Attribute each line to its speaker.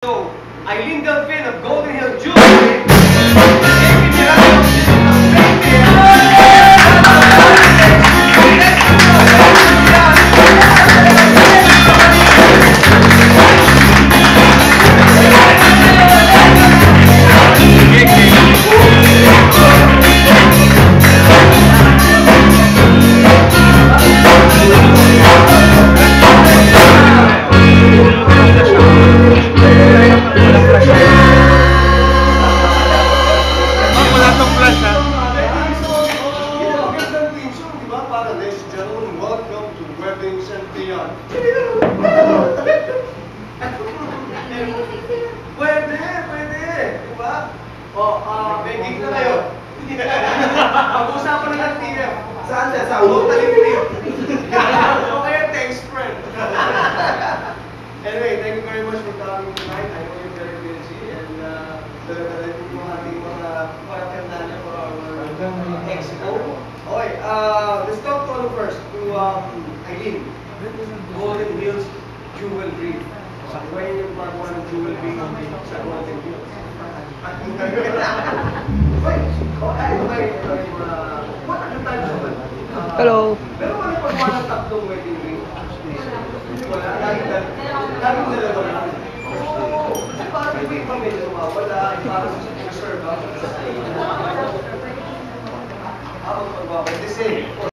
Speaker 1: So, Eileen Delfin of Golden Hill Jewelry. Ladies and gentlemen, welcome to Wedding Champion. Pwede, diba? Begging na kayo. Pag-usapan na ng TF. Saan siya? Sa totally free. Okay, thanks, friend. Anyway, thank you very much for coming tonight. I know you're very busy and dala-dala yung ating mga paratandaan for our expo. Okay, let's talk to ano first, to Eileen, Golden Hills Jewelry. Diba yun yung part 1 ng jewelry sa Golden Hills?
Speaker 2: Hello.
Speaker 1: Pero wala pa mga tatlong wedding ring. Wala, laging dalawa lang. Kasi parang iba ibang medyo sumawala, parang reserve ako. Habang pagbabay, the same.